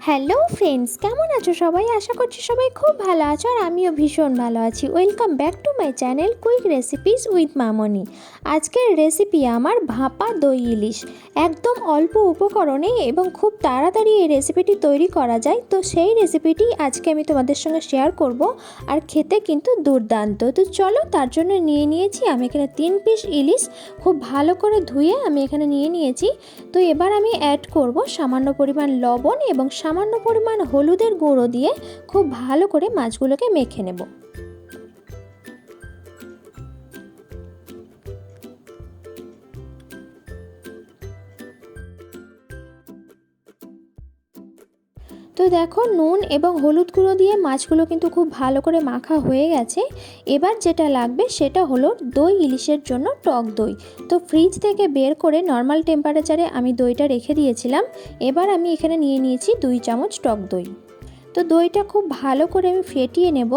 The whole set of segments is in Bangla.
হ্যালো ফ্রেন্ডস, কেমন আছো সবাই? আশা করছি সবাই খুব ভালো আছো আর আমিও ভীষণ ভালো আছি। Welcome back to my channel quick recipes with Mamoni. আজকের রেসিপি আমার ভাপা দই ইলিশ। একদম অল্প উপকরণে এবং খুব তাড়াতাড়ি এই রেসিপিটি তৈরি করা যায়। তো সেই রেসিপিটি আজকে আমি তোমাদের সঙ্গে শেয়ার করব, আর খেতে কিন্তু দুর্দান্ত। তো চলো, তার জন্য নিয়েছি আমি এখানে 3 পিস ইলিশ। খুব ভালো করে ধুয়ে আমি এখানে নিয়েছি। তো এবার আমি অ্যাড করব সামান্য পরিমাণ লবণ এবং সামান্য পরিমাণ হলুদের গুঁড়ো দিয়ে খুব ভালো করে মাছগুলোকে মেখে নেব। তো দেখো, নুন এবং হলুদ গুঁড়ো দিয়ে মাছগুলো কিন্তু খুব ভালো করে মাখা হয়ে গেছে। এবার যেটা লাগবে সেটা হলো দই ইলিশের জন্য টক দই। তো ফ্রিজ থেকে বের করে নর্মাল টেম্পারেচারে আমি দইটা রেখে দিয়েছিলাম। এবার আমি এখানে নিয়েছি 2 চামচ টক দই। তো দইটা খুব ভালো করে আমি ফেটিয়ে নেব।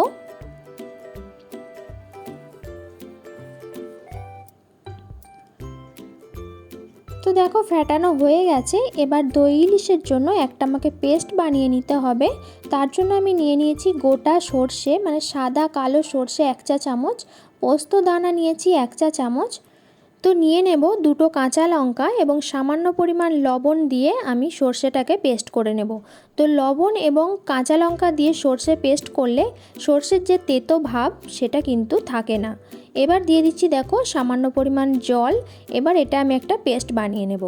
তো দেখো, ফেটানো হয়ে গেছে। এবার দই ইলিশের জন্য একটা আমাকে পেস্ট বানিয়ে নিতে হবে। তার জন্য আমি নিয়েছি গোটা সর্ষে, মানে সাদা কালো সর্ষে 1 চা চামচ, পোস্ত দানা নিয়েছি 1 চা চামচ। তো নেব 2টো কাঁচা লঙ্কা এবং সামান্য পরিমাণ লবণ দিয়ে আমি সর্ষেটাকে পেস্ট করে নেব। তো লবণ এবং কাঁচা লঙ্কা দিয়ে সর্ষে পেস্ট করলে সর্ষের যে তেতো ভাব সেটা কিন্তু থাকে না। এবার দিয়ে দিচ্ছি দেখো সামান্য পরিমাণ জল। এবার এটা আমি একটা পেস্ট বানিয়ে নেব।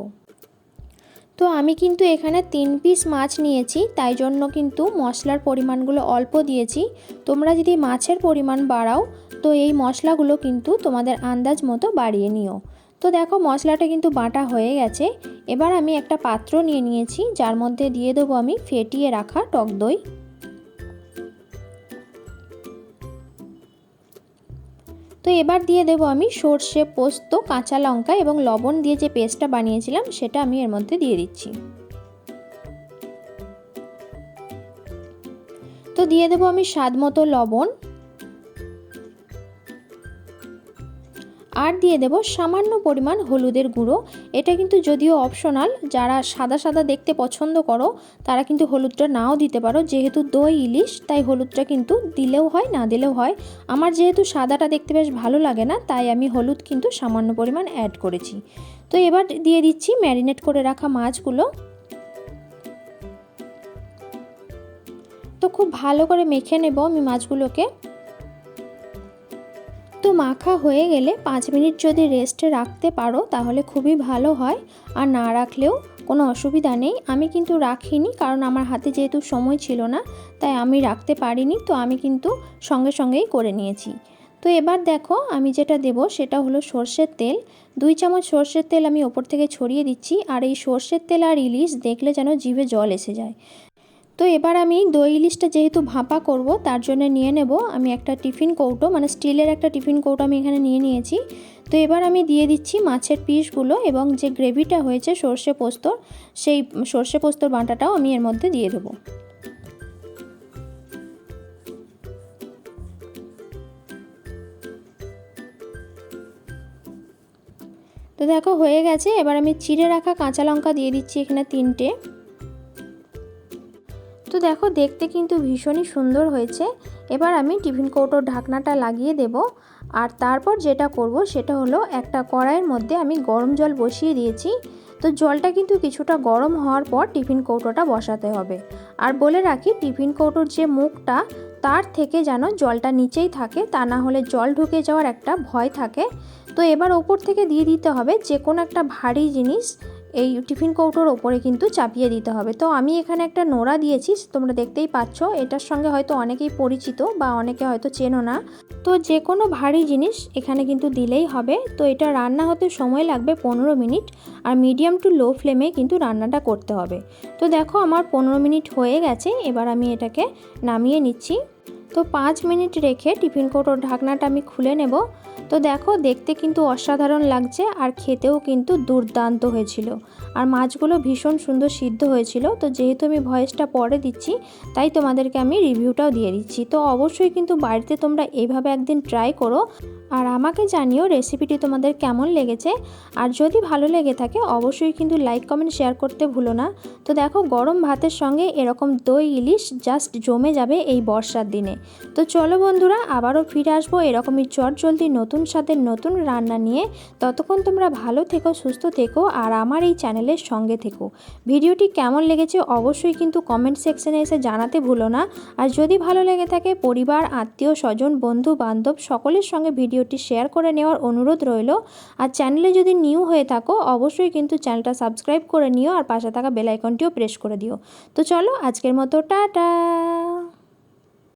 তো আমি কিন্তু এখানে 3 পিস মাছ নিয়েছি, তাই জন্য কিন্তু মশলার পরিমাণগুলো অল্প দিয়েছি। তোমরা যদি মাছের পরিমাণ বাড়াও তো এই মশলাগুলো কিন্তু তোমাদের আন্দাজ মতো বাড়িয়ে নিও। তো দেখো, মশলাটা কিন্তু বাটা হয়ে গেছে। এবার আমি একটা পাত্র নিয়েছি, যার মধ্যে দিয়ে দেবো আমি ফেটিয়ে রাখা টক দই। তো এবার দিয়ে দেবো আমি সর্ষে, পোস্ত, কাঁচা লঙ্কা এবং লবণ দিয়ে যে পেস্টটা বানিয়েছিলাম সেটা আমি এর মধ্যে দিয়ে দিচ্ছি। তো দিয়ে দেবো আমি স্বাদ মতো লবণ, আর দিয়ে দেব সামান্য পরিমাণ হলুদের গুঁড়ো। এটা কিন্তু যদিও অপশনাল, যারা সাদা সাদা দেখতে পছন্দ করো তারা কিন্তু হলুদটা নাও দিতে পারো। যেহেতু দই ইলিশ তাই হলুদটা কিন্তু দিলেও হয়, না দিলেও হয়। আমার যেহেতু সাদাটা দেখতে বেশ ভালো লাগে না, তাই আমি হলুদ কিন্তু সামান্য পরিমাণ অ্যাড করেছি। তো এবার দিয়ে দিচ্ছি ম্যারিনেট করে রাখা মাছগুলো। তো খুব ভালো করে মেখে নেব আমি মাছগুলোকে। তো মাখা হয়ে গেলে 5 মিনিট যদি রেস্টে রাখতে পারো তাহলে খুবই ভালো হয়, আর না রাখলেও কোনো অসুবিধা নেই। আমি কিন্তু রাখিনি, কারণ আমার হাতে যেহেতু সময় ছিল না তাই আমি রাখতে পারিনি। তো আমি কিন্তু সঙ্গে সঙ্গেই করে নিয়েছি। তো এবার দেখো, আমি যেটা দেব সেটা হলো সর্ষের তেল। 2 চামচ সর্ষের তেল আমি ওপর থেকে ছড়িয়ে দিচ্ছি। আর এই সর্ষের তেল আর ইলিশ দেখলে যেন জিভে জল এসে যায়। তো এবার আমি দই ইলিশটা যেহেতু ভাপা করব তার জন্য নেব আমি একটা টিফিন কৌটো, মানে স্টিলের একটা টিফিন কৌটো আমি এখানে নিয়েছি। তো এবার আমি দিয়ে দিচ্ছি মাছের পিসগুলো এবং যে গ্রেভিটা হয়েছে সর্ষে পোস্তর, সেই সর্ষে পোস্তর বাটাটাও আমি এর মধ্যে দিয়ে দেবো। তো দেখো হয়ে গেছে। এবার আমি চিড়ে রাখা কাঁচা লঙ্কা দিয়ে দিচ্ছি এখানে 3টে। তো দেখো, দেখতে কিন্তু ভীষণই সুন্দর হয়েছে। এবার আমি টিফিন কৌটোর ঢাকনাটা লাগিয়ে দেব। আর তারপর যেটা করব সেটা হলো একটা কড়াইয়ের মধ্যে আমি গরম জল বসিয়ে দিয়েছি। তো জলটা কিন্তু কিছুটা গরম হওয়ার পর টিফিন কৌটোটা বসাতে হবে। আর বলে রাখি, টিফিন কৌটোর যে মুখটা তার থেকে যেন জলটা নিচেই থাকে, তা না হলে জল ঢুকে যাওয়ার একটা ভয় থাকে। তো এবার ওপর থেকে দিয়ে দিতে হবে যে কোনো একটা ভারী জিনিস এই টিফিন কৌটোর ওপরে কিন্তু চাপিয়ে দিতে হবে। তো আমি এখানে একটা নোড়া দিয়েছি, তোমরা দেখতেই পাচ্ছ। এটার সঙ্গে হয়তো অনেকেই পরিচিত বা অনেকে হয়তো চেনো না। তো যে কোনো ভারী জিনিস এখানে কিন্তু দিলেই হবে। তো এটা রান্না হতে সময় লাগবে 15 minute, R medium to low ফ্লেমে কিন্তু রান্নাটা করতে হবে। তো দেখো, আমার 15 মিনিট হয়ে গেছে। এবার আমি এটাকে নামিয়ে নিচ্ছি। তো 5 মিনিট রেখে টিফিন কৌটোর ঢাকনাটা আমি খুলে নেব। তো দেখো, দেখতে কিন্তু অসাধারণ লাগছে আর খেতেও কিন্তু দুর্দান্ত হয়েছিল। আর মাছগুলো ভীষণ সুন্দর সিদ্ধ হয়েছিল। তো যেহেতু আমি ভয়েসটা পরে দিচ্ছি তাই তোমাদেরকে আমি রিভিউটাও দিয়ে দিচ্ছি। তো অবশ্যই কিন্তু বাড়িতে তোমরা এইভাবে একদিন ট্রাই করো। আর আমাকে জানিও রেসিপিটি তোমাদের কেমন লেগেছে। আর যদি ভালো লেগে থাকে অবশ্যই কিন্তু লাইক কমেন্ট শেয়ার করতে ভুলো না। তো দেখো গরম ভাতের সঙ্গে এরকম দই ইলিশ জাস্ট জমে যাবে এই বর্ষার দিনে। তো চলো বন্ধুরা, আবারও ফিরে আসবো এরকমই চটজলদি নতুন স্বাদের নতুন রান্না নিয়ে। ততক্ষণ তোমরা ভালো থেকো, সুস্থ থেকো আর আমার এই চ্যানেলের সঙ্গে থেকো। ভিডিওটি কেমন লেগেছে অবশ্যই কিন্তু কমেন্ট সেকশনে এসে জানাতে ভুলো না। আর যদি ভালো লেগে থাকে পরিবার, আত্মীয় স্বজন, বন্ধু বান্ধব সকলের সঙ্গে ভিডিওটি শেয়ার করে নেওয়ার অনুরোধ রইল। আর চ্যানেলে যদি নিউ হয়ে থাকো অবশ্যই কিন্তু চ্যানেলটা সাবস্ক্রাইব করে নিও আর পাশে থাকা বেল আইকনটিও প্রেস করে দিও। তো চলো আজকের মতো টাটা।